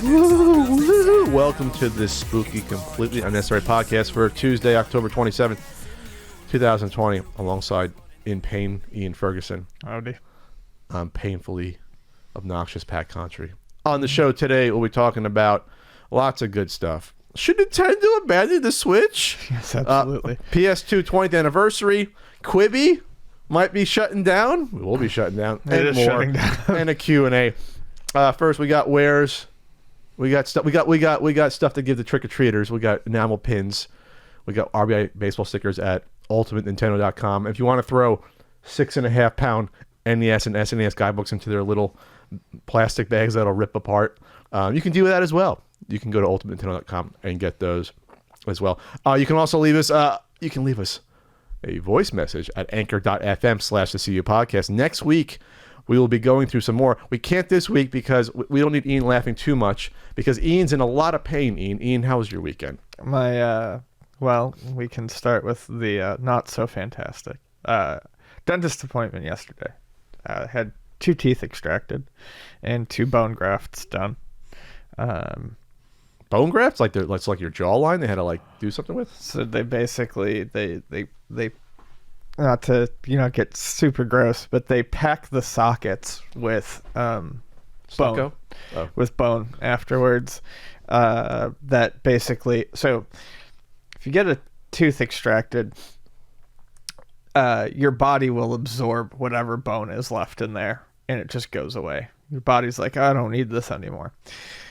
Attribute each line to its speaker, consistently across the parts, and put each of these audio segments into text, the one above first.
Speaker 1: Welcome to this spooky, completely unnecessary podcast for Tuesday, October 27th, 2020, alongside In Pain, Ian Ferguson.
Speaker 2: Howdy.
Speaker 1: I'm painfully obnoxious Pat Contry. On the show today, we'll be talking about lots of good stuff. Should Nintendo abandon the Switch?
Speaker 2: Yes, absolutely.
Speaker 1: PS2 20th anniversary. Quibi might be shutting down. We will be shutting down.
Speaker 2: It is shutting down.
Speaker 1: And a Q&A. First, we got wares. We got stuff. We got stuff to give the trick-or-treaters. We got enamel pins. We got RBI baseball stickers at ultimatenintendo.com. If you want to throw 6.5-pound NES and SNES guidebooks into their little plastic bags that'll rip apart, you can do that as well. You can go to ultimatenintendo.com and get those as well. You can also leave us. You can leave us a voice message at anchor.fm/the CU podcast. Next week, we will be going through some more. We can't this week because we don't need Ian laughing too much because Ian's in a lot of pain. Ian, how was your weekend?
Speaker 2: Well, we can start with the not so fantastic. Dentist appointment yesterday. Had 2 teeth extracted and 2 bone grafts done.
Speaker 1: Bone grafts? Like it's like your jawline they had to do something with?
Speaker 2: So they basically they not to get super gross, but they pack the sockets with bone with bone afterwards. That basically, so if you get a tooth extracted, your body will absorb whatever bone is left in there, and it just goes away. Your body's like, I don't need this anymore.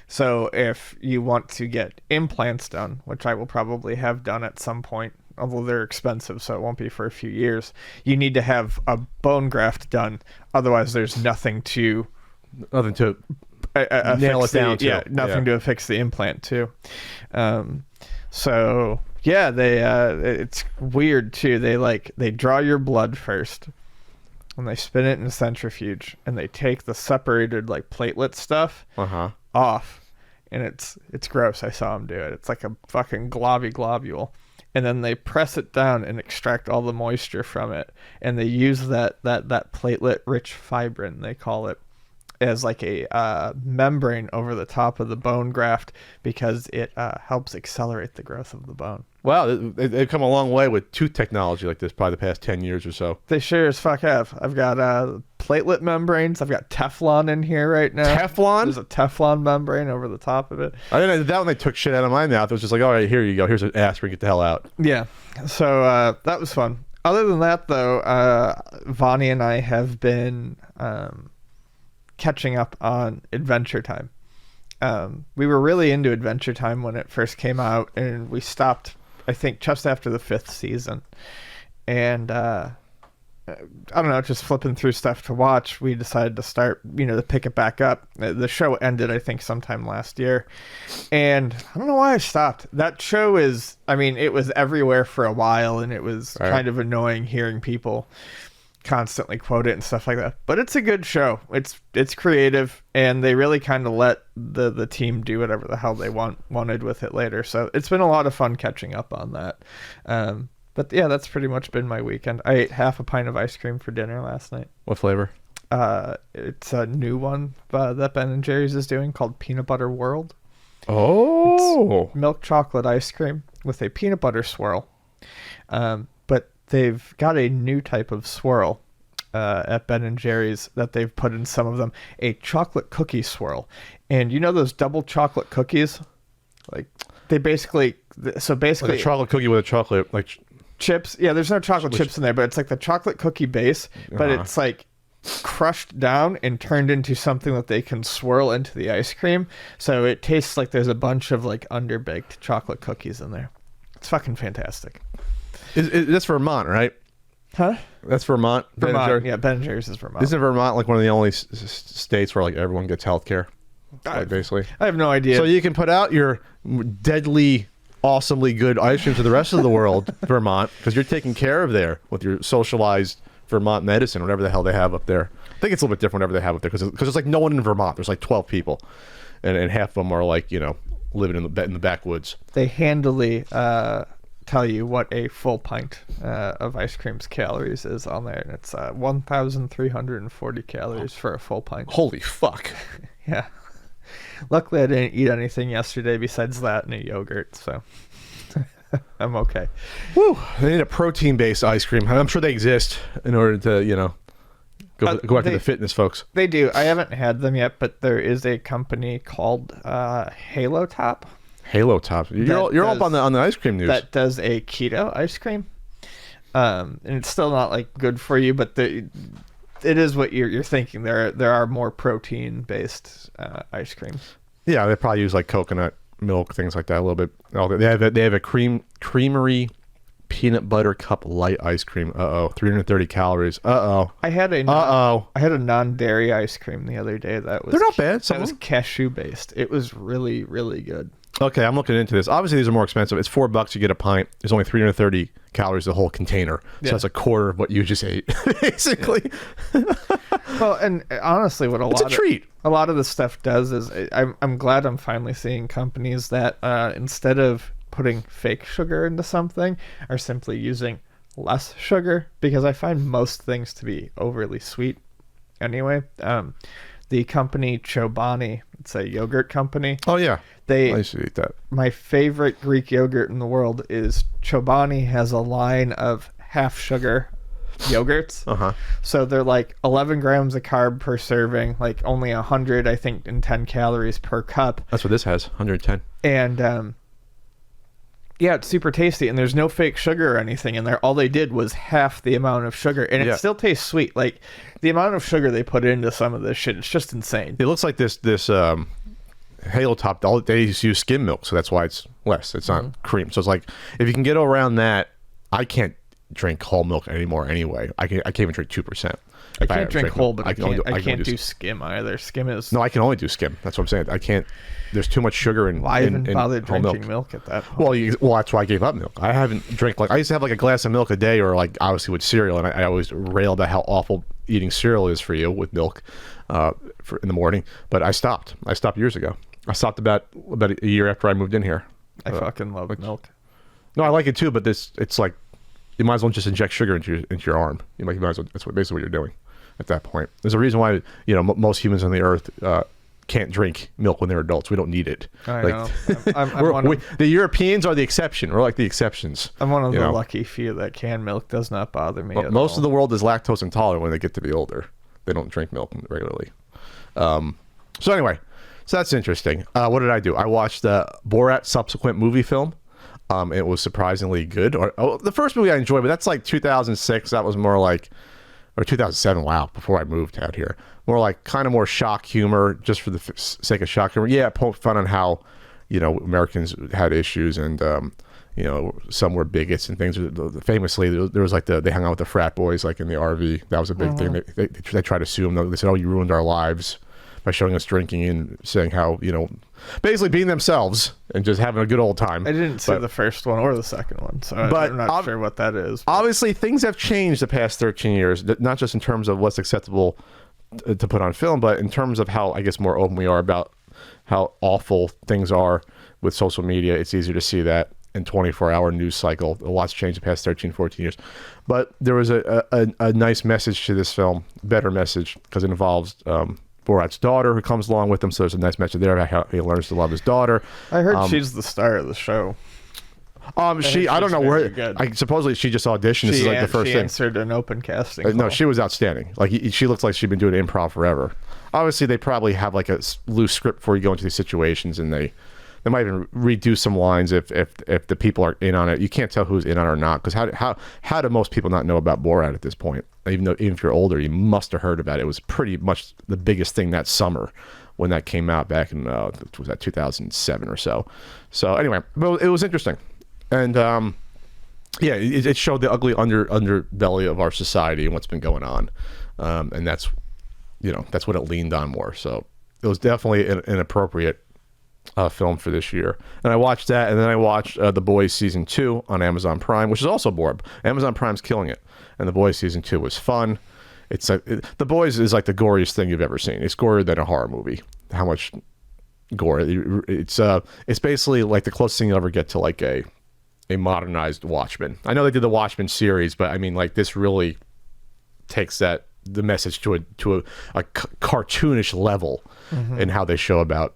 Speaker 2: So if you want to get implants done, which I will probably have done at some point, although they're expensive, so it won't be for a few years, you need to have a bone graft done. Otherwise, there's nothing to
Speaker 1: nail it down to.
Speaker 2: Yeah, nothing to affix the implant to. So yeah, it's weird too. They draw your blood first, and they spin it in a centrifuge, and they take the separated platelet stuff off, and it's gross. I saw them do it. It's like a fucking globule. And then they press it down and extract all the moisture from it. And they use that platelet-rich fibrin, they call it, as like a membrane over the top of the bone graft because it helps accelerate the growth of the bone.
Speaker 1: Wow, they've come a long way with tooth technology like this probably the past 10 years or so.
Speaker 2: They sure as fuck have. I've got platelet membranes. I've got Teflon in here right now.
Speaker 1: Teflon?
Speaker 2: There's a Teflon membrane over the top of it.
Speaker 1: I didn't know that when they took shit out of my mouth. It was just like, all right, here you go. Here's an aspirin. Get the hell out.
Speaker 2: Yeah. So that was fun. Other than that, though, Vonnie and I have been catching up on Adventure Time. We were really into Adventure Time when it first came out, and we stopped, I think, just after the 5th season. And I don't know, just flipping through stuff to watch, we decided to start, to pick it back up. The show ended, I think, sometime last year. And I don't know why I stopped. That show is, it was everywhere for a while, and it was kind of annoying hearing people constantly quote it and stuff like that. But it's a good show. It's creative, and they really kind of let the team do whatever the hell they wanted with it later. So it's been a lot of fun catching up on that. But yeah, that's pretty much been my weekend. I ate half a pint of ice cream for dinner last night.
Speaker 1: What flavor?
Speaker 2: It's a new one that Ben & Jerry's is doing called Peanut Butter World.
Speaker 1: Oh.
Speaker 2: It's milk chocolate ice cream with a peanut butter swirl. But they've got a new type of swirl at Ben & Jerry's that they've put in some of them. A chocolate cookie swirl. And you know those double chocolate cookies? They basically...
Speaker 1: Like a chocolate cookie with a chocolate...
Speaker 2: chips. Yeah, there's no chocolate chips in there, but it's like the chocolate cookie base, but it's crushed down and turned into something that they can swirl into the ice cream. So it tastes like there's a bunch of underbaked chocolate cookies in there. It's fucking fantastic.
Speaker 1: That's Vermont, right?
Speaker 2: Huh?
Speaker 1: That's Vermont?
Speaker 2: Vermont, yeah, Ben & Jerry's is Vermont.
Speaker 1: Isn't Vermont one of the only states where everyone gets health care? Basically.
Speaker 2: I have no idea.
Speaker 1: So you can put out your deadly... awesomely good ice cream to the rest of the world, Vermont, because you're taken care of there with your socialized Vermont medicine, whatever the hell they have up there. I think it's a little bit different whatever they have up there, because there's no one in Vermont. There's 12 people, and half of them are living in the backwoods.
Speaker 2: They handily tell you what a full pint of ice cream's calories is on there, and it's 1,340 calories for a full pint.
Speaker 1: Holy fuck.
Speaker 2: Yeah. Luckily, I didn't eat anything yesterday besides that and a yogurt, so I'm okay.
Speaker 1: Woo! They need a protein-based ice cream. I'm sure they exist in order to, go back to the fitness folks.
Speaker 2: They do. I haven't had them yet, but there is a company called Halo Top.
Speaker 1: Halo Top. You're up on the ice cream news.
Speaker 2: That does a keto ice cream. And it's still not like good for you, but it is what you're thinking. There are more protein based ice creams.
Speaker 1: Yeah, they probably use like coconut milk, things like that a little bit. Oh, they have a creamery peanut butter cup light ice cream. 330 calories. I had a
Speaker 2: non-dairy ice cream the other day that was
Speaker 1: they're not bad.
Speaker 2: That was cashew based. It was really, really good.
Speaker 1: Okay, I'm looking into this. Obviously, these are more expensive. It's $4. You get a pint. There's only 330 calories the whole container. So that's a quarter of what you just ate, basically.
Speaker 2: Well, and honestly, what
Speaker 1: it's a treat.
Speaker 2: A lot of this stuff does is I'm glad I'm finally seeing companies that instead of putting fake sugar into something are simply using less sugar, because I find most things to be overly sweet anyway. The company Chobani, it's a yogurt company.
Speaker 1: Oh yeah, I used to eat that.
Speaker 2: My favorite Greek yogurt in the world is Chobani has a line of half sugar yogurts. So they're like 11 grams of carb per serving, like only 100, I think, and 10 calories per cup.
Speaker 1: That's what this has, 110.
Speaker 2: And yeah, it's super tasty, and there's no fake sugar or anything in there. All they did was half the amount of sugar, and it still tastes sweet. Like, the amount of sugar they put into some of this shit, it's just insane.
Speaker 1: It looks like this Halo Top, they use skim milk, so that's why it's less. It's not cream. So it's like, if you can get around that, I can't drink whole milk anymore anyway. I can't even drink 2%.
Speaker 2: I can't drink whole, but I can't do skim either. Skim is...
Speaker 1: No, I can only do skim. That's what I'm saying. I can't... There's too much sugar in
Speaker 2: why even bother
Speaker 1: whole
Speaker 2: drinking milk at that point?
Speaker 1: Well, that's why I gave up milk. I haven't drank, like, I used to have like a glass of milk a day, or like obviously with cereal, and I always rail about how awful eating cereal is for you with milk in the morning. But I stopped years ago. I stopped about a year after I moved in here.
Speaker 2: I fucking love milk.
Speaker 1: No, I like it too, but it's like, you might as well just inject sugar into your arm. You might as well, that's basically what you're doing at that point. There's a reason why most humans on the earth can't drink milk when they're adults. We don't need it.
Speaker 2: I know.
Speaker 1: The Europeans are the exception. We're like the exceptions.
Speaker 2: I'm one of the lucky few that can. Milk does not bother me at all.
Speaker 1: Most of the world is lactose intolerant when they get to be older. They don't drink milk regularly. So anyway, so that's interesting. What did I do? I watched the Borat subsequent movie film. It was surprisingly good. The first movie I enjoyed, but that's like 2006. That was more like, or 2007. Wow, before I moved out here, more like kind of more shock humor, just for the sake of shock humor. Yeah, poke fun on how Americans had issues, and some were bigots and things. Famously, there was like they hung out with the frat boys like in the RV. That was a big thing. They tried to sue them. They said, "Oh, you ruined our lives by showing us drinking and saying how basically being themselves and just having a good old time."
Speaker 2: I didn't see the first one or the second one, so I'm not sure what that is.
Speaker 1: Obviously, things have changed the past 13 years, not just in terms of what's acceptable to put on film, but in terms of how, I guess, more open we are about how awful things are with social media. It's easier to see that in 24-hour news cycle. A lot's changed the past 13, 14 years. But there was a nice message to this film, better message, because it involves Borat's daughter who comes along with him, so there's a nice message there about how he learns to love his daughter.
Speaker 2: I heard she's the star of the show.
Speaker 1: I don't know where. Supposedly she just auditioned. This is like the first thing.
Speaker 2: She answered an open casting call.
Speaker 1: No, she was outstanding. Like she looks like she'd been doing improv forever. Obviously, they probably have like a loose script before you go into these situations, and they might even redo some lines if the people are in on it. You can't tell who's in on it or not, because how do most people not know about Borat at this point? Even if you're older, you must have heard about it. It was pretty much the biggest thing that summer when that came out back in was that 2007 or so. So anyway, but it was interesting. And it showed the ugly underbelly of our society and what's been going on, and that's what it leaned on more. So it was definitely an appropriate film for this year. And I watched that, and then I watched The Boys season 2 on Amazon Prime, which is also Borat. Amazon Prime's killing it, and The Boys season 2 was fun. The Boys is like the goriest thing you've ever seen. It's gorier than a horror movie. How much gore? It's basically like the closest thing you'll ever get to like a modernized Watchmen. I know they did the Watchmen series, but I mean, like, this really takes that the message to a cartoonish level in how they show about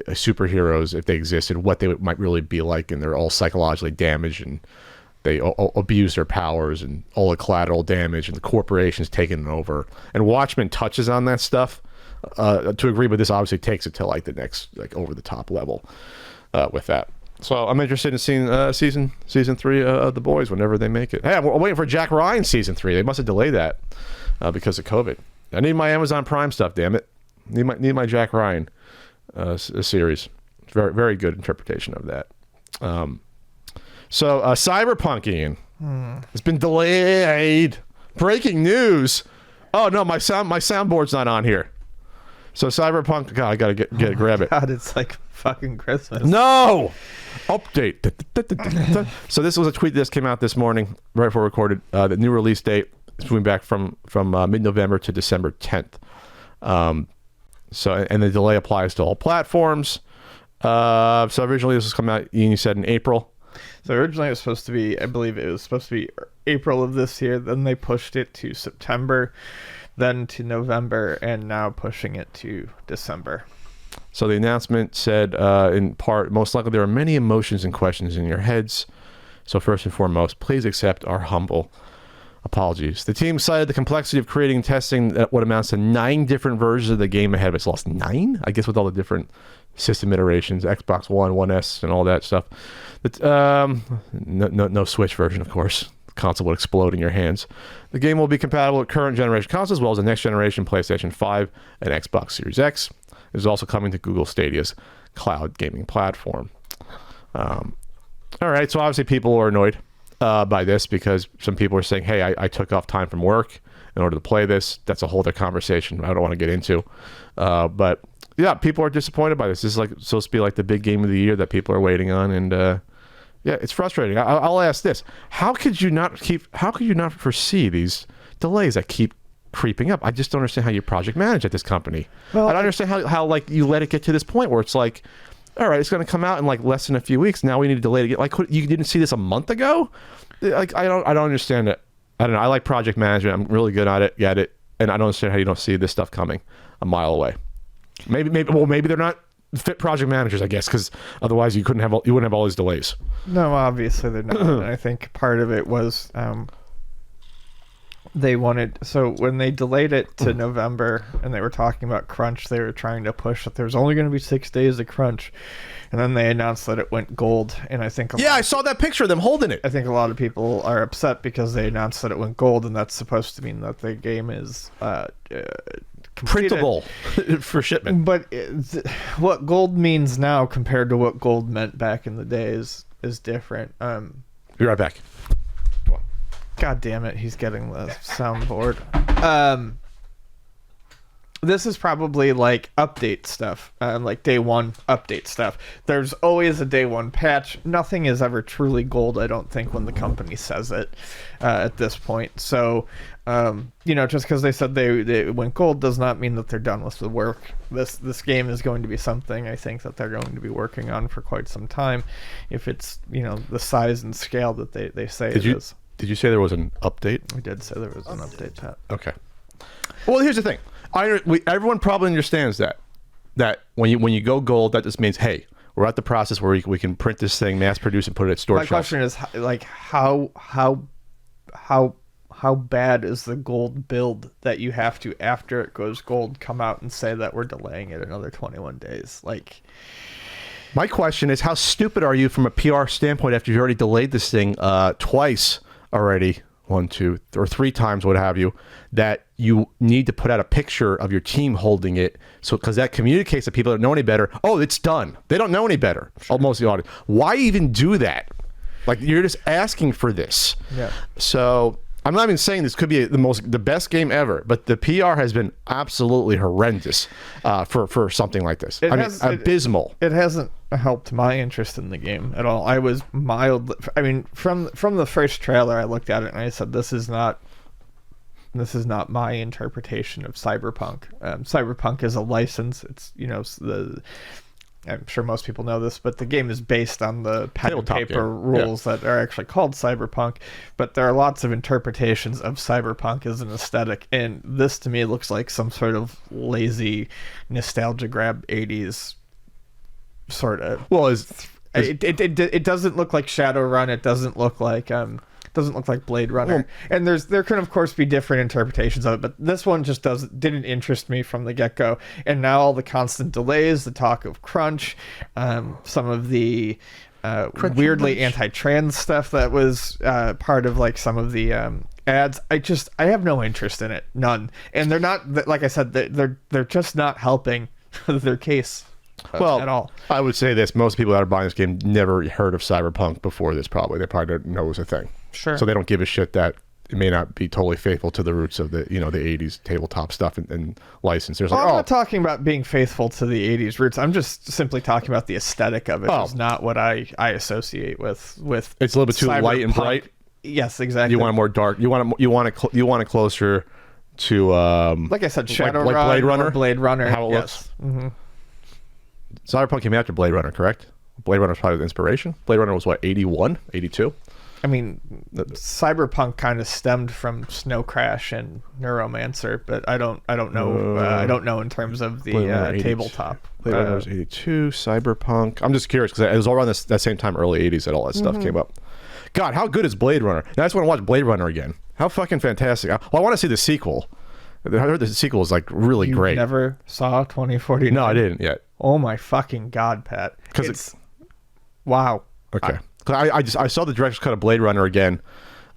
Speaker 1: superheroes, if they exist, and what they might really be like, and they're all psychologically damaged and they abuse their powers and all the collateral damage and the corporations taking it over. And Watchmen touches on that stuff. To agree with this obviously takes it to like the next over the top level with that. So I'm interested in seeing season 3 of The Boys whenever they make it. Hey, I'm waiting for Jack Ryan season 3. They must have delayed that because of COVID. I need my Amazon Prime stuff. Damn it, need my Jack Ryan series. Very very good interpretation of that. So Cyberpunk, Ian, it's been delayed. Breaking news. Oh no, my soundboard's not on here. So Cyberpunk, God, I gotta grab it.
Speaker 2: God, it's like fucking Christmas.
Speaker 1: No! Update. So this was a tweet that came out this morning, right before we recorded. The new release date is moving back from mid-November to December 10th. And the delay applies to all platforms. So originally this was coming out, you said, in April.
Speaker 2: So originally it was supposed to be, I believe it was supposed to be April of this year. Then they pushed it to September, then to November, and now pushing it to December.
Speaker 1: So the announcement said, in part, most likely there are many emotions and questions in your heads. So first and foremost, please accept our humble apologies. The team cited the complexity of creating and testing what amounts to 9 different versions of the game ahead of its lost 9? I guess with all the different system iterations, Xbox One, 1S, and all that stuff. But, no Switch version, of course. The console will explode in your hands. The game will be compatible with current generation consoles as well as the next generation PlayStation 5 and Xbox Series X. It is also coming to Google Stadia's cloud gaming platform. All right, so obviously people are annoyed by this because some people are saying, hey, I took off time from work in order to play this. That's a whole other conversation I don't want to get into. But yeah, people are disappointed by this. This is supposed to be like the big game of the year that people are waiting on. And yeah, it's frustrating. I'll ask this. How could you not foresee these delays that keep creeping up? I just don't understand how you project manage at this company. Well, I don't understand how you let it get to this point where it's like, all right, it's going to come out in less than a few weeks. Now we need to delay it again. You didn't see this a month ago? I don't understand it. I don't know. I like project management. I'm really good at it. Get it. And I don't understand how you don't see this stuff coming a mile away. Maybe they're not fit project managers, I guess, because otherwise you wouldn't have all these delays.
Speaker 2: No, obviously they're not. And I think part of it was they wanted, so when they delayed it to November and they were talking about crunch, they were trying to push that there's only going to be 6 days of crunch, and then they announced that it went gold. And I think
Speaker 1: I saw that picture of them holding it.
Speaker 2: I think a lot of people are upset because they announced that it went gold, and that's supposed to mean that the game is
Speaker 1: printable for shipment.
Speaker 2: But what gold means now compared to what gold meant back in the day is different.
Speaker 1: Be right back.
Speaker 2: God damn it, he's getting the soundboard. This is probably update stuff, like day one update stuff. There's always a day one patch. Nothing is ever truly gold, I don't think, when the company says it at this point. So, just because they said they went gold does not mean that they're done with the work. This game is going to be something I think that they're going to be working on for quite some time, if it's the size and scale that they say it is.
Speaker 1: Did you say there was an update?
Speaker 2: We did say there was an update, Pat.
Speaker 1: Okay. Well, here's the thing. Everyone probably understands that when you go gold, that just means, hey, we're at the process where we can print this thing, mass produce, and put it at store shelves.
Speaker 2: My question is, how bad is the gold build that you have to, after it goes gold, come out and say that we're delaying it another 21 days?
Speaker 1: My question is, how stupid are you from a PR standpoint after you've already delayed this thing twice already, 1, 2, or 3 times, what have you, that you need to put out a picture of your team holding it, because that communicates to people that know any better. Oh, it's done. They don't know any better. Sure. Almost the audience. Why even do that? You're just asking for this. Yeah. So I'm not even saying this could be the best game ever, but the PR has been absolutely horrendous for something like this. Abysmal.
Speaker 2: It hasn't helped my interest in the game at all. I was mildly, from the first trailer, I looked at it and I said, this is not my interpretation of Cyberpunk. Cyberpunk is a license. It's I'm sure most people know this, but the game is based on the pen and
Speaker 1: Tabletop
Speaker 2: paper
Speaker 1: game.
Speaker 2: rules that are actually called Cyberpunk. But there are lots of interpretations of Cyberpunk as an aesthetic, and this to me looks like some sort of lazy nostalgia grab 80s sort of.
Speaker 1: Well,
Speaker 2: It doesn't look like Shadowrun. It doesn't look like Blade Runner.
Speaker 1: Well,
Speaker 2: And there can of course be different interpretations of it, but this one just didn't interest me from the get-go. And now all the constant delays, the talk of crunch, some of the weirdly anti-trans stuff that was part of like some of the ads. I have no interest in it, none. And they're not, like I said, they're just not helping their case. At all.
Speaker 1: I would say this: most people that are buying this game never heard of Cyberpunk before this. Probably they probably didn't know it was a thing.
Speaker 2: Sure.
Speaker 1: So they don't give a shit that it may not be totally faithful to the roots of the the 80s tabletop stuff and license. There's
Speaker 2: I'm not talking about being faithful to the 80s roots. I'm just simply talking about the aesthetic of it. It's not what I associate with.
Speaker 1: It's a little bit too light and
Speaker 2: Cyberpunk.
Speaker 1: bright.
Speaker 2: Yes, exactly.
Speaker 1: You want it more dark. You want it closer to
Speaker 2: like I said, Shadowrun,
Speaker 1: like Blade Runner.
Speaker 2: or Blade Runner.
Speaker 1: How it
Speaker 2: yes.
Speaker 1: looks. Mm-hmm. Cyberpunk came after Blade Runner, correct? Blade Runner was probably the inspiration. Blade Runner was what, 81, 82?
Speaker 2: I mean, Cyberpunk kind of stemmed from Snow Crash and Neuromancer, but I don't know. I don't know in terms of the tabletop.
Speaker 1: Blade Runner was 82. Cyberpunk. I'm just curious because it was all around that same time, early 80s, that all that stuff came up. God, how good is Blade Runner? I just want to watch Blade Runner again. How fucking fantastic! Well, I want to see the sequel. I heard the sequel is like really great.
Speaker 2: Never saw 2049?
Speaker 1: No, I didn't yet.
Speaker 2: Oh my fucking god, Pat!
Speaker 1: Because
Speaker 2: it's wow.
Speaker 1: Okay. I saw the director's cut of Blade Runner again.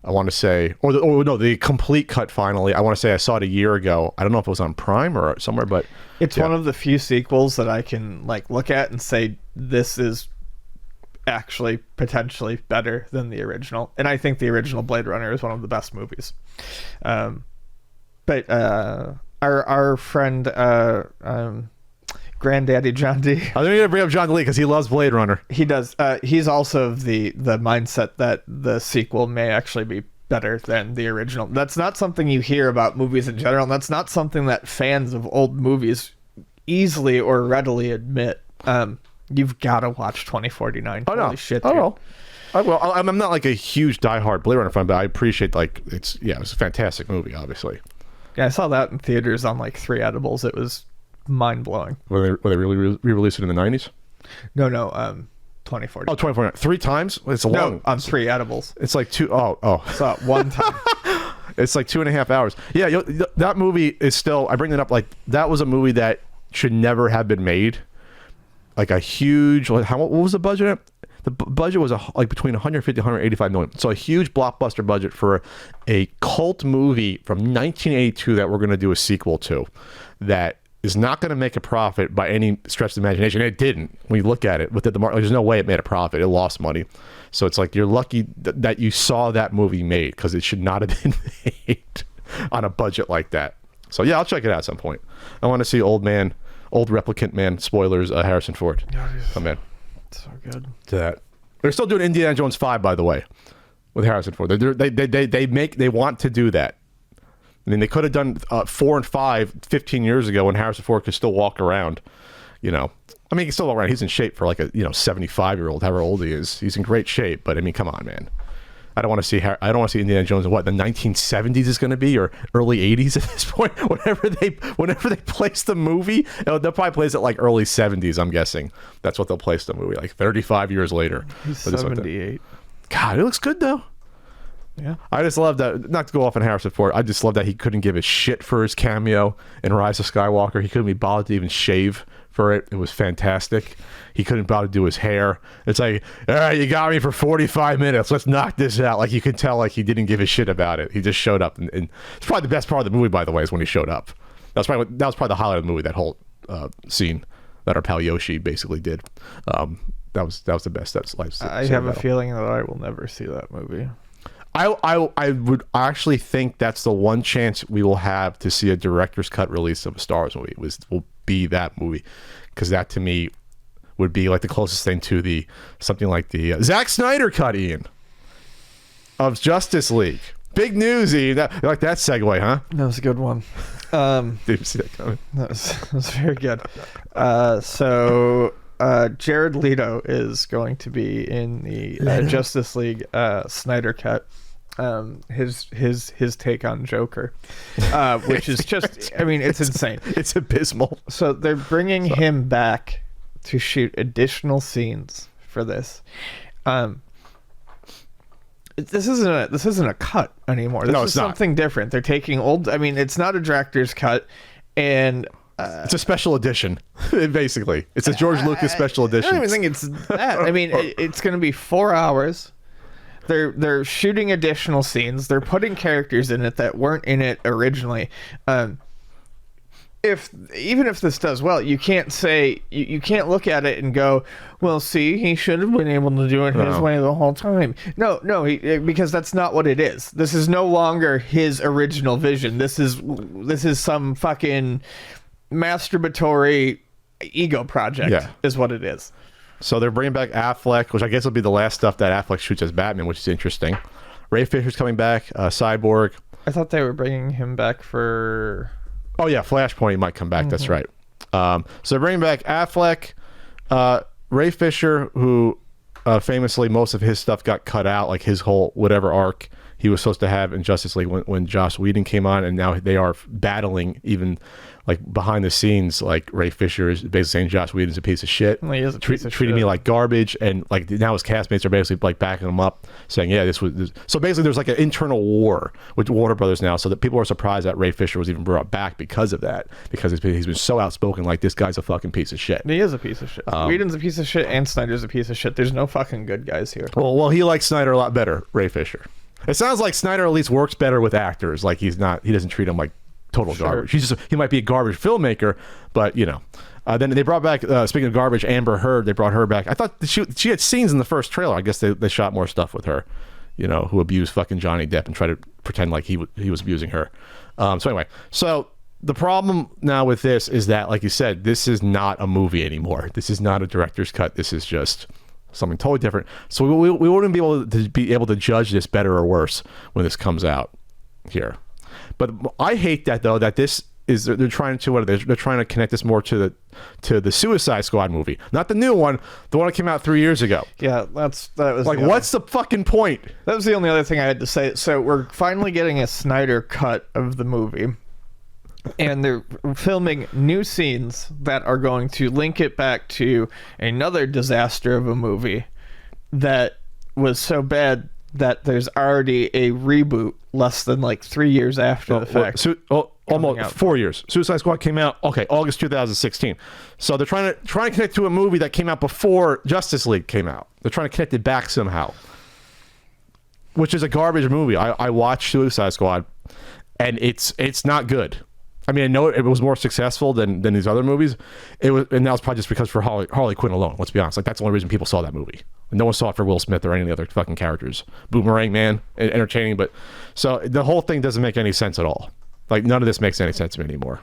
Speaker 1: I want to say, the complete cut finally. I want to say I saw it a year ago. I don't know if it was on Prime or somewhere, but
Speaker 2: it's one of the few sequels that I can like look at and say this is actually potentially better than the original. And I think the original Blade Runner is one of the best movies. But our friend Granddaddy John D.
Speaker 1: I think to bring up John D. because he loves Blade Runner.
Speaker 2: He does. He's also of the mindset that the sequel may actually be better than the original. That's not something you hear about movies in general. And that's not something that fans of old movies easily or readily admit. You've got to watch 2049.
Speaker 1: Oh, no.
Speaker 2: Holy shit,
Speaker 1: dude.
Speaker 2: dude.
Speaker 1: I'm not like a huge diehard Blade Runner fan, but I appreciate it's a fantastic movie, obviously.
Speaker 2: Yeah, I saw that in theaters on like 3 edibles. It was mind-blowing.
Speaker 1: Were they really re-released it in the 90s?
Speaker 2: No, 2040.
Speaker 1: Oh, 2049. 3 times? It's a long...
Speaker 2: No, on 3 edibles.
Speaker 1: It's like 2...
Speaker 2: Saw it 1 time.
Speaker 1: It's like 2.5 hours. Yeah, that movie is still... I bring that up, like, that was a movie that should never have been made. Like a huge... What was the budget? The budget was between 150 and 185 million. So a huge blockbuster budget for a cult movie from 1982 that we're going to do a sequel to that is not going to make a profit by any stretch of the imagination. It didn't. When you look at it, there's no way it made a profit. It lost money. So it's like you're lucky that you saw that movie made because it should not have been made on a budget like that. So yeah, I'll check it out at some point. I want to see old replicant man, spoilers, Harrison Ford. Come in.
Speaker 2: So good.
Speaker 1: To that. They're still doing Indiana Jones 5, by the way, with Harrison Ford. They want to do that. I mean, they could have done 4 and 5 15 years ago when Harrison Ford could still walk around. I mean, he can still walk around. He's in shape for like a 75-year-old, however old he is. He's in great shape. But I mean, come on, man. I don't want to see Indiana Jones in what the 1970s is going to be or early 80s at this point. Whenever they place the movie, they'll probably place it like early 70s. I'm guessing that's what they'll place the movie, like 35 years later.
Speaker 2: He's 78.
Speaker 1: God, it looks good though.
Speaker 2: Yeah,
Speaker 1: I just love that. Not to go off on Harrison Ford, I just love that he couldn't give a shit for his cameo in Rise of Skywalker. He couldn't be bothered to even shave for it. It was fantastic. He couldn't bother to do his hair. It's like, all right, you got me for 45 minutes. Let's knock this out. Like, you can tell, like, he didn't give a shit about it. He just showed up. And it's probably the best part of the movie, by the way, is when he showed up. That was probably the highlight of the movie, that whole scene that our pal Yoshi basically did. That was the best.
Speaker 2: I have a feeling that I will never see that movie.
Speaker 1: I would actually think that's the one chance we will have to see a director's cut release of a Star Wars movie will be that movie, because that to me would be like the closest thing to something like the Zack Snyder cut, Ian, of Justice League. Big news, Ian. You like that segue, huh?
Speaker 2: That was a good one.
Speaker 1: Did you see that coming?
Speaker 2: That was very good. So Jared Leto is going to be in the Justice League Snyder cut. His take on Joker, which is just, I mean, it's insane.
Speaker 1: It's abysmal.
Speaker 2: So they're bringing him back to shoot additional scenes for this. This isn't a cut anymore. This is something different. They're taking old. I mean, it's not a director's cut, and
Speaker 1: it's a special edition. Basically, it's a George Lucas special edition.
Speaker 2: I don't even think it's that. I mean, it's going to be 4 hours. They're shooting additional scenes. They're putting characters in it that weren't in it originally. Even if this does well, you can't say you can't look at it and go, well, see, he should have been able to do it his way the whole time. No, because that's not what it is. This is no longer his original vision. This is some fucking masturbatory ego project. Is what it is.
Speaker 1: So they're bringing back Affleck, which I guess will be the last stuff that Affleck shoots as Batman, which is interesting. Ray Fisher's coming back. Cyborg.
Speaker 2: I thought they were bringing him back for...
Speaker 1: Oh, yeah, Flashpoint, he might come back. That's right. So they're bringing back Affleck. Ray Fisher, who famously most of his stuff got cut out, like his whole whatever arc he was supposed to have in Justice League when Joss Whedon came on, and now they are battling even like behind the scenes. Like Ray Fisher is basically saying Joss Whedon's a piece of shit.
Speaker 2: Well, he is a piece of
Speaker 1: treating
Speaker 2: shit.
Speaker 1: me like garbage, and like now his castmates are basically like backing him up, saying, yeah, this was. So basically, there's like an internal war with Warner Brothers now, so that people are surprised that Ray Fisher was even brought back because of that, because he's been so outspoken, like this guy's a fucking piece of shit.
Speaker 2: He is a piece of shit. Whedon's a piece of shit, and Snyder's a piece of shit. There's no fucking good guys here.
Speaker 1: Well, he likes Snyder a lot better, Ray Fisher. It sounds like Snyder at least works better with actors. Like he doesn't treat them like total garbage. He might be a garbage filmmaker, but you know. Then they brought back, speaking of garbage, Amber Heard. They brought her back. I thought she had scenes in the first trailer. I guess they shot more stuff with her, you know, who abused fucking Johnny Depp and tried to pretend like he was abusing her. So anyway, the problem now with this is that, like you said, this is not a movie anymore. This is not a director's cut. This is just something totally different. So we wouldn't be able to judge this better or worse when this comes out here. But I hate that though, that this is they're trying to they're trying to connect this more to the Suicide Squad movie, not the new one, the one that came out 3 years ago.
Speaker 2: Yeah, that was
Speaker 1: like, what's the fucking point?
Speaker 2: That was the only other thing I had to say. So we're finally getting a Snyder cut of the movie. And they're filming new scenes that are going to link it back to another disaster of a movie that was so bad that there's already a reboot less than like 3 years after the fact.
Speaker 1: Almost 4 years. Suicide Squad came out, August 2016. So they're trying to connect to a movie that came out before Justice League came out. They're trying to connect it back somehow, which is a garbage movie. I watched Suicide Squad, and it's not good. I mean, I know it was more successful than these other movies. And that was probably just because for Harley Quinn alone. Let's be honest. Like, that's the only reason people saw that movie. No one saw it for Will Smith or any of the other fucking characters. Boomerang Man, entertaining, but so the whole thing doesn't make any sense at all. Like, none of this makes any sense to me anymore.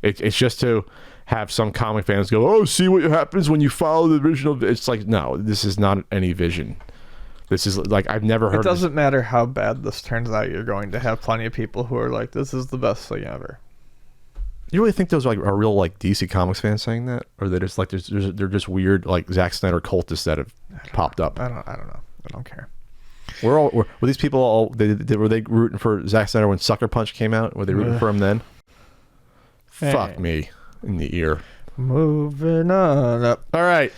Speaker 1: It's just to have some comic fans go, oh, see what happens when you follow the original. It's like, no, this is not any vision. This is like, I've never heard.
Speaker 2: It doesn't matter how bad this turns out. You're going to have plenty of people who are like, this is the best thing ever.
Speaker 1: You really think those are real like DC Comics fans saying that, or they just like they're just weird like Zack Snyder cultists that have popped up?
Speaker 2: I don't know. I don't care.
Speaker 1: Were these people all? Were they rooting for Zack Snyder when Sucker Punch came out? Were they rooting for him then? Hey. Fuck me in the ear.
Speaker 2: Moving on up.
Speaker 1: All right.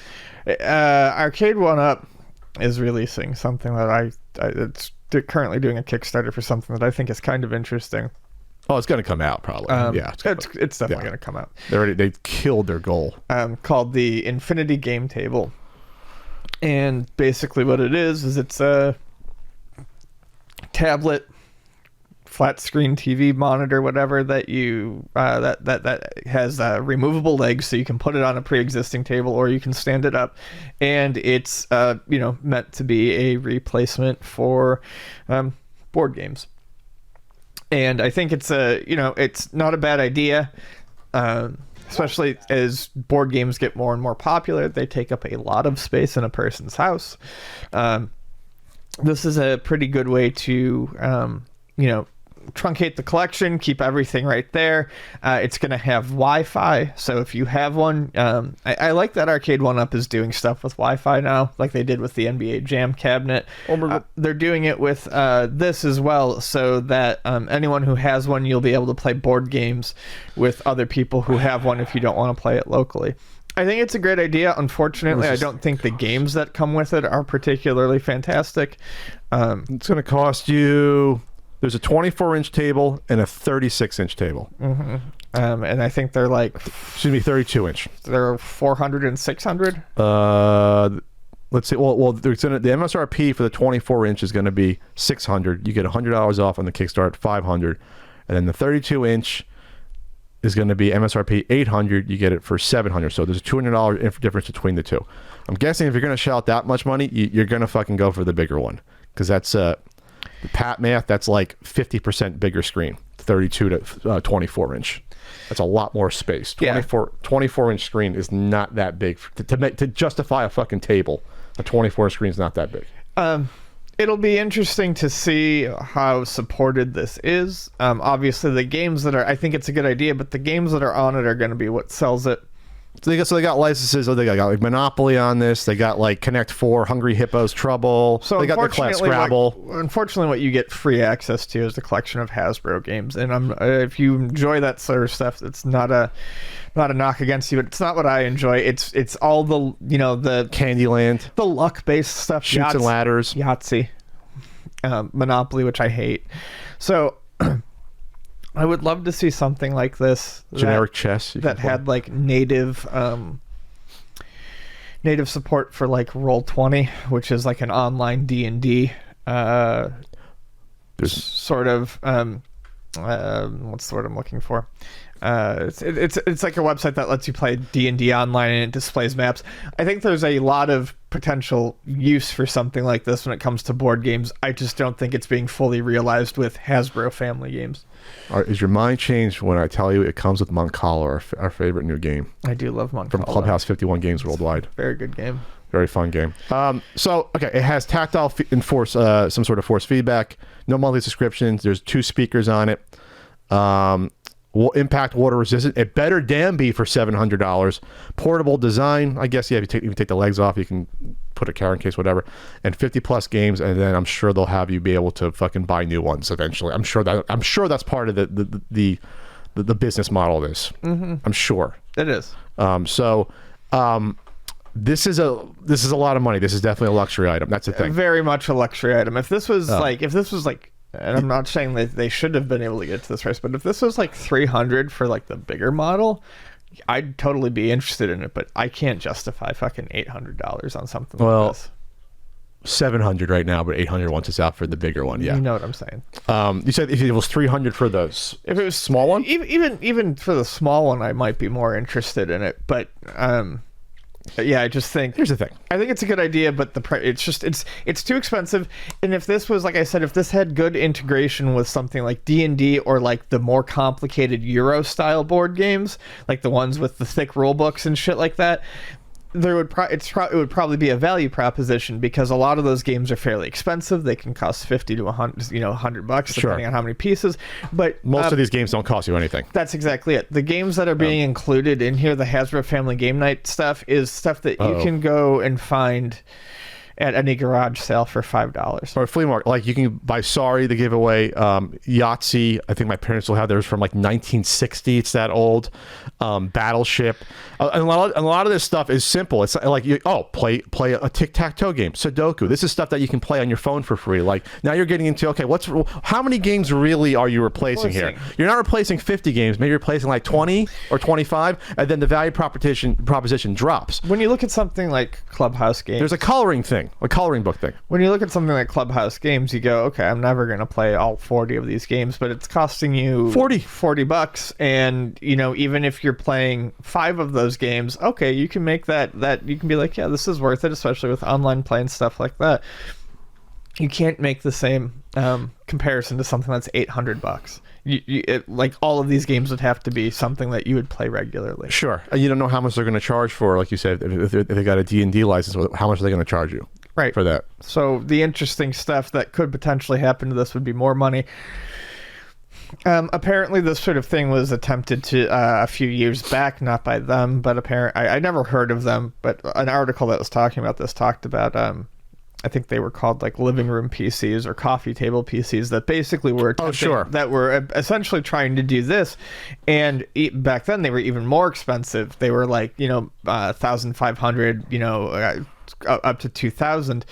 Speaker 2: Arcade1Up is releasing something that they're currently doing a Kickstarter for something that I think is kind of interesting.
Speaker 1: Oh, it's going to come out probably.
Speaker 2: Yeah, it's definitely going to come out.
Speaker 1: They killed their goal.
Speaker 2: Called the Infinity Game Table, and basically what it is it's a tablet, flat screen TV monitor, whatever that you that has removable legs, so you can put it on a pre-existing table or you can stand it up, and it's meant to be a replacement for board games. And I think it's it's not a bad idea, especially as board games get more and more popular. They take up a lot of space in a person's house. This is a pretty good way to, truncate the collection, keep everything right there. It's going to have Wi-Fi, so if you have one, I like that Arcade1Up is doing stuff with Wi-Fi now, like they did with the NBA Jam cabinet. They're doing it with this as well, so that anyone who has one, you'll be able to play board games with other people who have one if you don't want to play it locally. I think it's a great idea. Unfortunately, I don't think the games that come with it are particularly fantastic.
Speaker 1: It's going to cost you... There's a 24-inch table and a 36-inch table.
Speaker 2: Mm-hmm. And I think they're like...
Speaker 1: Excuse me, 32-inch.
Speaker 2: They're 400 and 600?
Speaker 1: Let's see. Well, the MSRP for the 24-inch is going to be $600. You get $100 off on the Kickstart, $500. And then the 32-inch... is going to be MSRP $800. You get it for $700. So there's a $200 difference between the two. I'm guessing if you're going to shell out that much money, you're going to fucking go for the bigger one, because that's the pat math. That's like 50% bigger screen, 32 to 24 inch. That's a lot more space. 24 inch screen is not that big to justify a fucking table. A 24 screen is not that big.
Speaker 2: It'll be interesting to see how supported this is. Obviously, the games that are... I think it's a good idea, but the games that are on it are going to be what sells it.
Speaker 1: So they got licenses. They got like Monopoly on this. They got like Connect 4, Hungry Hippos, Trouble.
Speaker 2: So
Speaker 1: they got the class Scrabble.
Speaker 2: Unfortunately, what you get free access to is the collection of Hasbro games. And if you enjoy that sort of stuff, it's not a knock against you, but it's not what I enjoy. It's all the the
Speaker 1: Candyland,
Speaker 2: the luck based stuff,
Speaker 1: Chutes and Ladders,
Speaker 2: Yahtzee, Monopoly, which I hate. So I would love to see something like this,
Speaker 1: generic chess
Speaker 2: that had like native support for like Roll20, which is like an online D&D sort of what's the word I'm looking for? It's like a website that lets you play D&D online and it displays maps. I think there's a lot of potential use for something like this when it comes to board games. I just don't think it's being fully realized with Hasbro family games.
Speaker 1: Is your mind changed when I tell you it comes with Moncala, our favorite new game?
Speaker 2: I do love Moncala.
Speaker 1: From Clubhouse 51 Games Worldwide.
Speaker 2: Very good game.
Speaker 1: Very fun game. Okay, it has tactile some sort of force feedback. No monthly subscriptions. There's 2 speakers on it. Will impact water resistant. It better damn be for $700. Portable design. I guess if you take the legs off, you can put a carrying case, whatever. And 50 plus games, and then I'm sure they'll have you be able to fucking buy new ones eventually. I'm sure that's part of the business model of this. Mm-hmm. I'm sure
Speaker 2: it is.
Speaker 1: This is a lot of money. This is definitely a luxury item. That's the thing.
Speaker 2: Very much a luxury item. If this was like, and I'm not saying that they should have been able to get to this price, but if this was like $300 for like the bigger model, I'd totally be interested in it. But I can't justify fucking $800 on something like this.
Speaker 1: $700 right now, but $800 once it's out for the bigger one. Yeah,
Speaker 2: you know what I'm saying.
Speaker 1: You said if it was $300 for those, if it was small one,
Speaker 2: even for the small one, I might be more interested in it. But yeah, I just think
Speaker 1: here's the thing.
Speaker 2: I think it's a good idea, but the price, it's too expensive. And if this was, like I said, if this had good integration with something like D&D or like the more complicated Euro style board games, like the ones with the thick rule books and shit like that, it would probably be a value proposition, because a lot of those games are fairly expensive. They can cost $50 to $100 depending on how many pieces. But
Speaker 1: most of these games don't cost you anything.
Speaker 2: That's exactly it. The games that are being included in here, the Hasbro Family Game Night stuff, is stuff that you can go and find at any garage sale for $5.
Speaker 1: Or a flea market. Like you can buy Sorry, the giveaway, Yahtzee. I think my parents will have theirs from like 1960. It's that old. Battleship. And a lot of this stuff is simple. It's like play a tic-tac-toe game, Sudoku. This is stuff that you can play on your phone for free. Like now you're getting into how many games really are you replacing here? You're not replacing 50 games. Maybe you're replacing like 20 or 25, and then the value proposition drops.
Speaker 2: When you look at something like Clubhouse Games,
Speaker 1: there's a coloring book thing.
Speaker 2: When you look at something like Clubhouse Games, you go, okay, I'm never going to play all 40 of these games, but it's costing you $40, and even if you're playing 5 of those games, okay, you can make that you can be like, yeah, this is worth it, especially with online play and stuff like that. You can't make the same comparison to something that's $800. Like all of these games would have to be something that you would play regularly. Sure.
Speaker 1: You don't know how much they're going to charge for, like you said, if they got a D&D license, how much are they going to charge you for that?
Speaker 2: So the interesting stuff that could potentially happen to this would be more money. Apparently, this sort of thing was attempted to a few years back, not by them, but I never heard of them. But an article that was talking about this talked about, I think they were called like living room PCs or coffee table PCs that basically were that were essentially trying to do this. And back then, they were even more expensive. They were like 1,500, up to 2,000.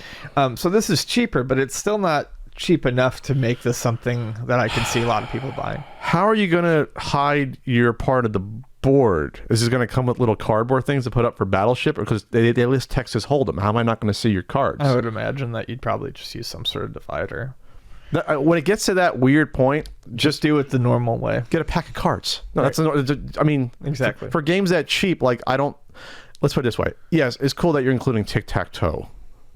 Speaker 2: So this is cheaper, but it's still not cheap enough to make this something that I can see a lot of people buying.
Speaker 1: How are you going to hide your part of the board? Is this going to come with little cardboard things to put up for Battleship? Or because they list Texas Hold'em, how am I not going to see your cards?
Speaker 2: I would imagine that you'd probably just use some sort of divider.
Speaker 1: When it gets to that weird point,
Speaker 2: just do it the normal way.
Speaker 1: Get a pack of cards. No,
Speaker 2: right.
Speaker 1: Exactly. For games that cheap, let's put it this way. Yes, it's cool that you're including tic-tac-toe,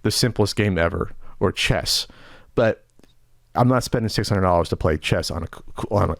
Speaker 1: the simplest game ever, or chess, but I'm not spending $600 to play chess on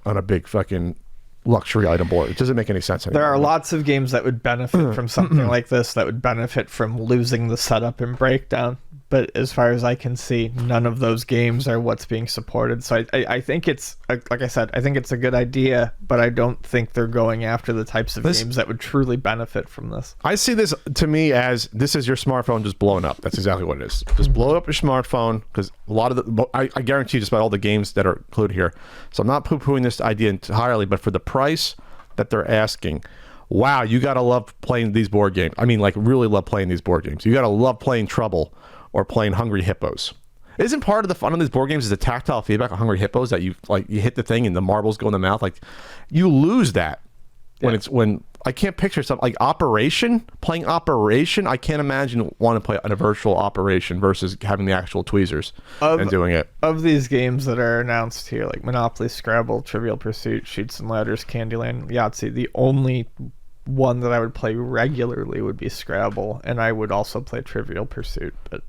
Speaker 1: a big fucking luxury item board. It doesn't make any sense anymore.
Speaker 2: There are lots of games that would benefit from something like this, that would benefit from losing the setup and breakdown. But as far as I can see, none of those games are what's being supported. So I think it's, like I said, I think it's a good idea, but I don't think they're going after the types of games that would truly benefit from this.
Speaker 1: I see this, to me, as this is your smartphone just blowing up. That's exactly what it is. Just blow up your smartphone, because a lot of I guarantee just about all the games that are included here. So I'm not poo-pooing this idea entirely, but for the price that they're asking, wow, you got to love playing these board games. I mean, really love playing these board games. You got to love playing Trouble or playing Hungry Hippos. Isn't part of the fun of these board games is the tactile feedback on Hungry Hippos, that you hit the thing and the marbles go in the mouth? You lose that when I can't picture something like playing Operation. I can't imagine wanting to play in a virtual Operation versus having the actual tweezers and doing it.
Speaker 2: Of these games that are announced here, like Monopoly, Scrabble, Trivial Pursuit, Chutes and Ladders, Candyland, Yahtzee, the only one that I would play regularly would be Scrabble, and I would also play Trivial Pursuit, but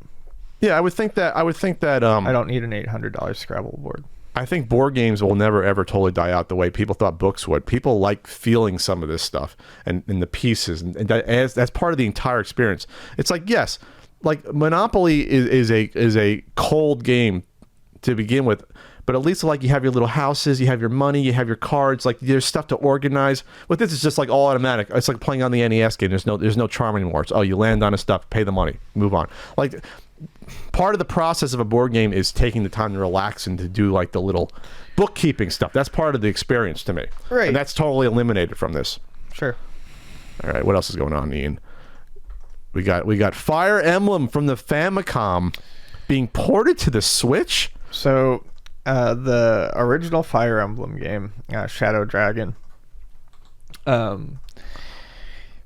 Speaker 1: yeah, I would think that
Speaker 2: I don't need an $800 Scrabble board.
Speaker 1: I think board games will never ever totally die out the way people thought books would. People like feeling some of this stuff and the pieces, and that's part of the entire experience. It's like, yes, like Monopoly is a cold game to begin with, but at least you have your little houses, you have your money, you have your cards, there's stuff to organize. With this, it's just all automatic. It's like playing on the NES game. There's no charm anymore. It's, you land on a stuff, pay the money, move on. Part of the process of a board game is taking the time to relax and to do the little bookkeeping stuff. That's part of the experience to me.
Speaker 2: Right.
Speaker 1: And that's totally eliminated from this.
Speaker 2: Sure.
Speaker 1: All right, what else is going on, Ian? We got Fire Emblem from the Famicom being ported to the Switch.
Speaker 2: So the original Fire Emblem game, Shadow Dragon,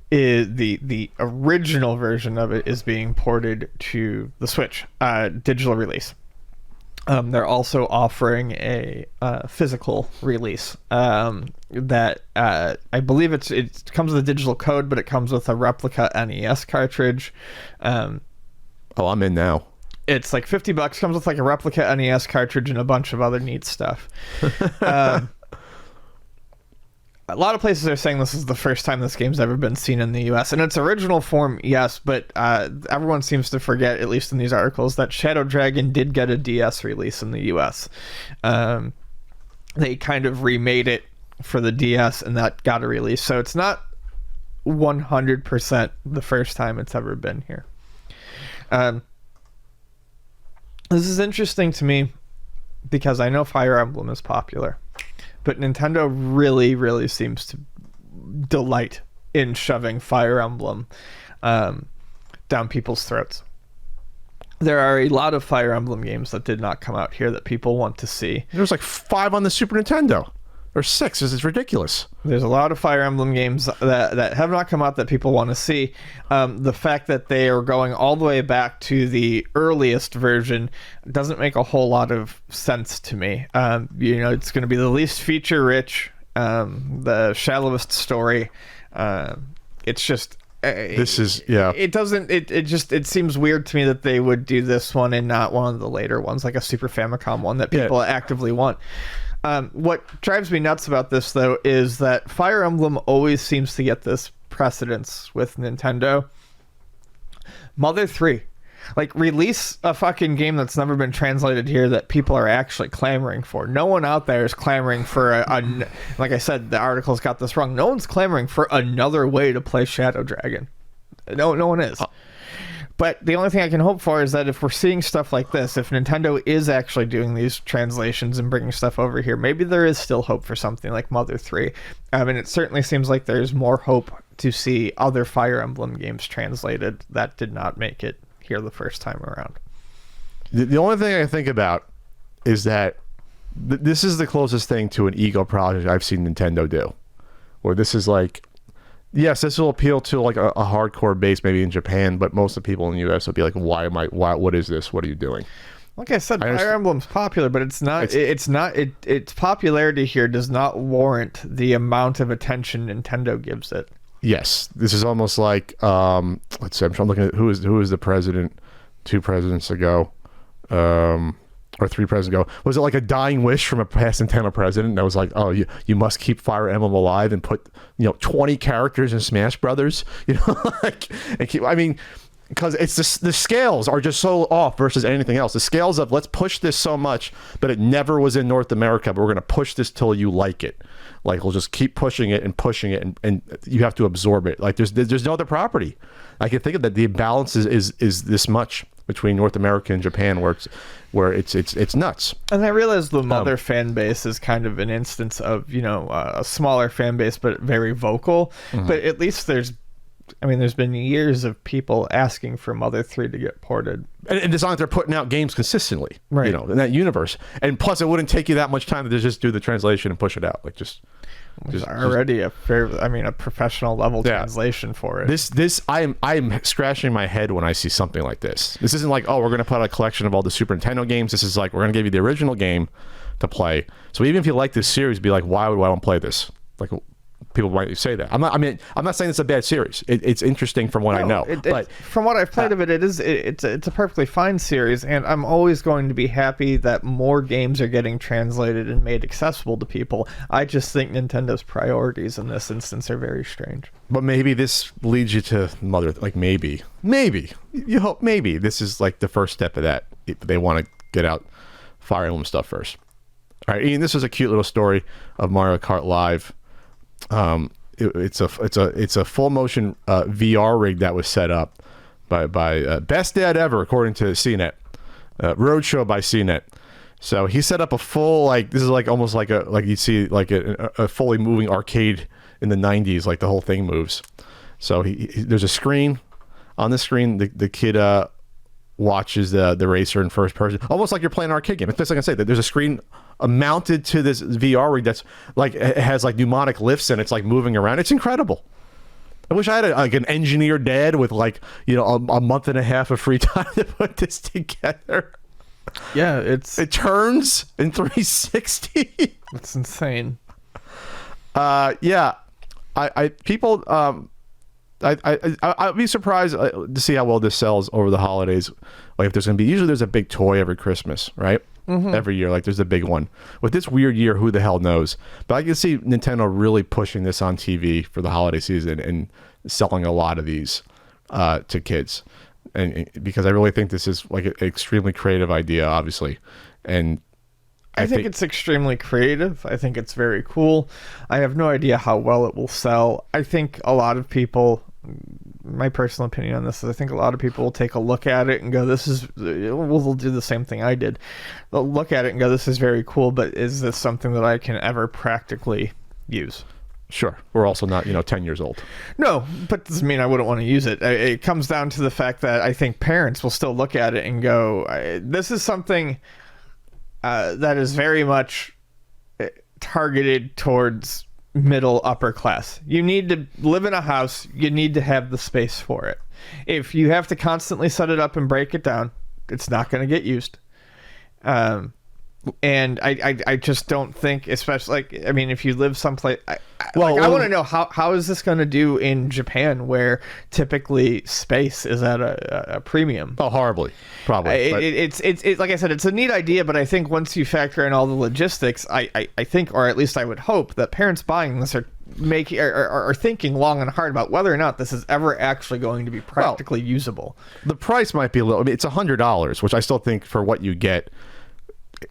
Speaker 2: the original version of it is being ported to the Switch, digital release. They're also offering a physical release that I believe it comes with a digital code, but it comes with a replica NES cartridge.
Speaker 1: I'm in now.
Speaker 2: It's like $50. Comes with a replica NES cartridge and a bunch of other neat stuff. A lot of places are saying this is the first time this game's ever been seen in the US. In its original form, yes, but everyone seems to forget, at least in these articles, that Shadow Dragon did get a DS release in the US. They kind of remade it for the DS, and that got a release. So it's not 100% the first time it's ever been here. This is interesting to me because I know Fire Emblem is popular, but Nintendo really, really seems to delight in shoving Fire Emblem down people's throats. There are a lot of Fire Emblem games that did not come out here that people want to see.
Speaker 1: There's 5 on the Super Nintendo. Or 6. This is ridiculous.
Speaker 2: There's a lot of Fire Emblem games that have not come out that people want to see. The fact that they are going all the way back to the earliest version doesn't make a whole lot of sense to me. It's going to be the least feature-rich, the shallowest story. It's just...
Speaker 1: This is, yeah.
Speaker 2: It doesn't... It seems weird to me that they would do this one and not one of the later ones, like a Super Famicom one that people actively want. What drives me nuts about this, though, is that Fire Emblem always seems to get this precedence with Nintendo. Mother 3. Like, release a fucking game that's never been translated here that people are actually clamoring for. No one out there is clamoring for like I said, the article's got this wrong. No one's clamoring for another way to play Shadow Dragon. No one is. But the only thing I can hope for is that if we're seeing stuff like this, if Nintendo is actually doing these translations and bringing stuff over here, maybe there is still hope for something like Mother 3. And it certainly seems like there's more hope to see other Fire Emblem games translated that did not make it here the first time around.
Speaker 1: The only thing I think about is that this is the closest thing to an ego project I've seen Nintendo do. Where this is like, yes, this will appeal to like a hardcore base maybe in Japan, but most of the people in the US will be like, what is this? What are you doing?
Speaker 2: Like I said, Fire Emblem's popular, but its popularity here does not warrant the amount of attention Nintendo gives it.
Speaker 1: Yes, this is almost like let's see, I'm looking at who is the president 2 presidents ago, or 3 presidents ago. Was it like a dying wish from a past Nintendo president that was like, oh, you must keep Fire Emblem alive and put 20 characters in Smash Brothers, like, and keep, I mean, because it's the scales are just so off versus anything else. The scales of let's push this so much, but it never was in North America, but we're gonna push this till you like it. Like, we'll just keep pushing it, and you have to absorb it. Like, there's no other property. I can think of that. The imbalance is this much between North America and Japan, where it's nuts.
Speaker 2: And I realize the Mother fan base is kind of an instance of a smaller fan base, but very vocal. Mm-hmm. But at least there's been years of people asking for Mother 3 to get ported.
Speaker 1: And it's not like they're putting out games consistently,
Speaker 2: right?
Speaker 1: In that universe. And plus, it wouldn't take you that much time to just do the translation and push it out. Like,
Speaker 2: a professional level translation for it.
Speaker 1: This I'm scratching my head when I see something like this. This isn't like, oh, we're going to put out a collection of all the Super Nintendo games. This is like, we're going to give you the original game to play. So even if you like this series, be like, why would I want to play this? Like, people might say that. I'm not saying it's a bad series. It's interesting from what I know. But
Speaker 2: from what I've played of it, it's a perfectly fine series, and I'm always going to be happy that more games are getting translated and made accessible to people. I just think Nintendo's priorities in this instance are very strange.
Speaker 1: But maybe this leads you to Mother. Like, maybe you hope maybe this is like the first step of that. They want to get out Fire Emblem stuff first. All right, Ian. This is a cute little story of Mario Kart Live. It's a full motion VR rig that was set up by Best Dad Ever, according to CNET, Roadshow by CNET. So he set up a full, like, this is like almost like you'd see like a fully moving arcade in the 90s, like the whole thing moves. So there's a screen. On the screen, the kid watches the racer in first person, almost like you're playing an arcade game. It's best I can say that there's a screen mounted to this VR rig that's like, it has like pneumatic lifts and it's like moving around. It's incredible. I wish I had an engineer dad with like a month and a half of free time to put this together.
Speaker 2: Yeah, it
Speaker 1: turns in 360.
Speaker 2: It's insane.
Speaker 1: I'd be surprised to see how well this sells over the holidays. Like, if there's going to be, usually there's a big toy every Christmas, right? Mm-hmm. Every year, like there's a big one. With this weird year, who the hell knows? But I can see Nintendo really pushing this on TV for the holiday season and selling a lot of these to kids. And because I really think this is like an extremely creative idea, obviously. And
Speaker 2: I think it's extremely creative. I think it's very cool. I have no idea how well it will sell. I think a lot of people, my personal opinion on this is I think a lot of people will take a look at it and go, we'll do the same thing I did. They'll look at it and go, this is very cool, but is this something that I can ever practically use?
Speaker 1: Sure. We're also not, 10 years old.
Speaker 2: No, but doesn't mean I wouldn't want to use it. It comes down to the fact that I think parents will still look at it and go, this is something that is very much targeted towards middle upper class. You need to live in a house. You need to have the space for it. If you have to constantly set it up and break it down, it's not going to get used. And I just don't think, especially if you live someplace, I want to know how is this going to do in Japan, where typically space is at a premium.
Speaker 1: Oh, horribly, probably.
Speaker 2: It's like I said, it's a neat idea, but I think once you factor in all the logistics, I think, or at least I would hope, that parents buying this are are thinking long and hard about whether or not this is ever actually going to be practically usable.
Speaker 1: The price might be a little. I mean, it's $100, which I still think for what you get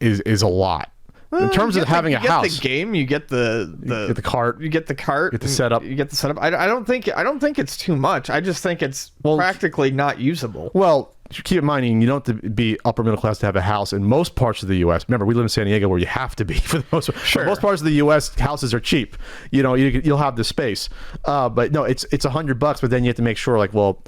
Speaker 1: is a lot. In terms of having a house,
Speaker 2: you get the game, you get the
Speaker 1: cart,
Speaker 2: you get the cart,
Speaker 1: get the setup.
Speaker 2: You get the setup. I don't think it's too much. I just think it's practically not usable.
Speaker 1: Well, keep in mind, you don't have to be upper middle class to have a house in most parts of the U.S. Remember, we live in San Diego, where you have to be for the most part.
Speaker 2: Sure.
Speaker 1: Most parts of the U.S. houses are cheap. You know, you'll have the space. But no, it's $100. But then you have to make sure, like, well,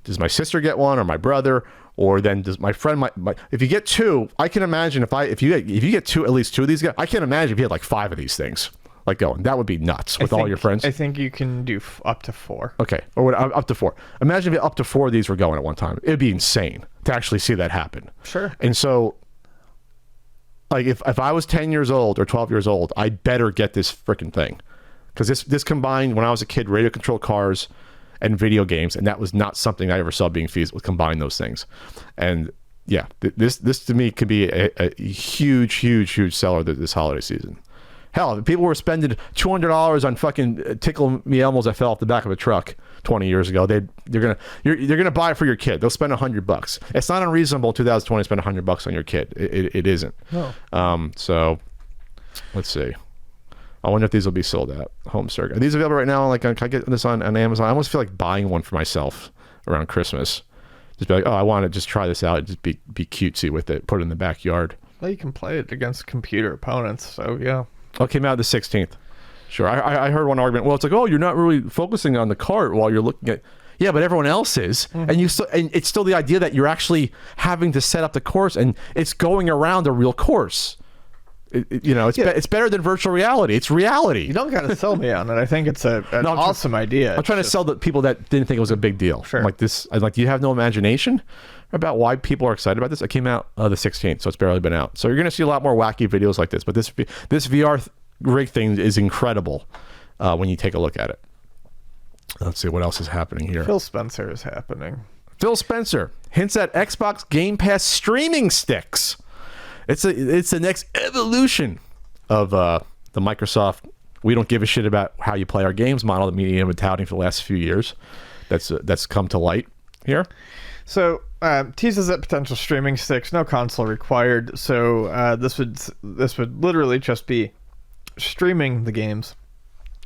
Speaker 1: does my sister get one, or my brother? Or then does my friend, if you get two, I can imagine if you get two, at least two of these guys, I can't imagine if you had like 5 of these things like going. That would be nuts with all your friends.
Speaker 2: I think you can do up to 4.
Speaker 1: Okay, or up to 4. Imagine if up to 4 of these were going at one time. It'd be insane to actually see that happen.
Speaker 2: Sure.
Speaker 1: And so, like, if I was 10 years old or 12 years old, I better get this freaking thing, because this combined, when I was a kid, radio controlled cars and video games, and that was not something I ever saw being feasible. Combine those things, and yeah, this to me could be a huge seller this holiday season. Hell, if people were spending $200 on fucking Tickle Me Elmos that fell off the back of a truck 20 years ago, they're gonna buy it for your kid. They'll spend $100. It's not unreasonable in 2020 to spend $100 on your kid. It isn't.
Speaker 2: No.
Speaker 1: So let's see. I wonder if these will be sold at Home Circuit. Are these available right now? Like, can I get this on Amazon? I almost feel like buying one for myself around Christmas. Just be like, oh, I want to just try this out and just be cutesy with it. Put it in the backyard.
Speaker 2: Well, you can play it against computer opponents, so yeah.
Speaker 1: Oh, it came out the 16th. Sure. I heard one argument. Well, it's like, oh, you're not really focusing on the cart while you're looking at. Yeah, but everyone else is, and it's still the idea that you're actually having to set up the course, and it's going around a real course. It's better than virtual reality. It's reality.
Speaker 2: You don't got to sell me on it. I think it's an awesome idea.
Speaker 1: I'm trying to sell the people that didn't think it was a big deal.
Speaker 2: Sure.
Speaker 1: I'm like, do you have no imagination about why people are excited about this? It came out the 16th, so it's barely been out. So you're going to see a lot more wacky videos like this. But this VR rig thing is incredible when you take a look at it. Let's see what else is happening here.
Speaker 2: Phil Spencer is happening.
Speaker 1: Phil Spencer hints at Xbox Game Pass streaming sticks. It's the next evolution of the Microsoft we don't give a shit about how you play our games model that media have been touting for the last few years. That's come to light here.
Speaker 2: So teases at potential streaming sticks, no console required. So this would literally just be streaming the games.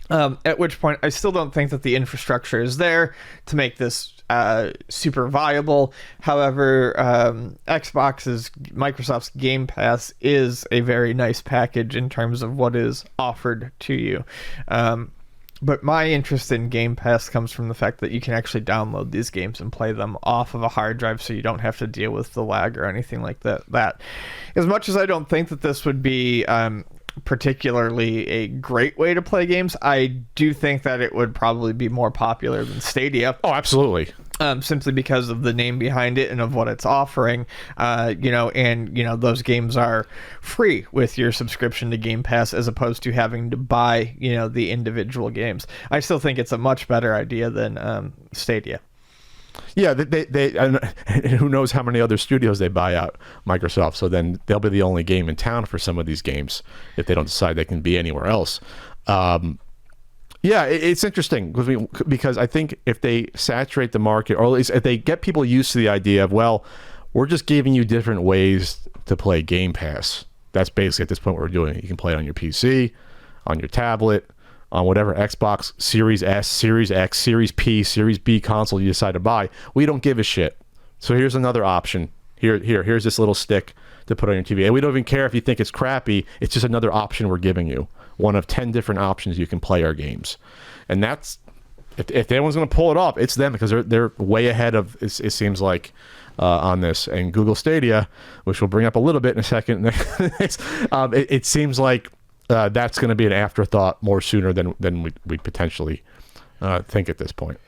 Speaker 2: At which point, I still don't think that the infrastructure is there to make this super viable. However, Microsoft's Game Pass is a very nice package in terms of what is offered to you. But my interest in Game Pass comes from the fact that you can actually download these games and play them off of a hard drive, so you don't have to deal with the lag or anything like that. As much as I don't think that this would be particularly a great way to play games, I do think that it would probably be more popular than Stadia.
Speaker 1: Oh, absolutely.
Speaker 2: Simply because of the name behind it and of what it's offering, those games are free with your subscription to Game Pass, as opposed to having to buy, the individual games. I still think it's a much better idea than Stadia.
Speaker 1: Yeah, they and who knows how many other studios they buy out Microsoft. So then they'll be the only game in town for some of these games if they don't decide they can be anywhere else. Yeah, it's interesting because I think if they saturate the market, or at least if they get people used to the idea of, well, we're just giving you different ways to play Game Pass. That's basically at this point what we're doing. You can play it on your PC, on your tablet, on whatever Xbox Series S, Series X, Series P, Series B console you decide to buy. We don't give a shit. So here's another option. Here's this little stick to put on your TV. And we don't even care if you think it's crappy. It's just another option we're giving you. One of 10 different options you can play our games. And that's, if anyone's going to pull it off, it's them, because they're way ahead of, it seems like, on this. And Google Stadia, which we'll bring up a little bit in a second, it seems like that's going to be an afterthought more sooner than we potentially think at this point.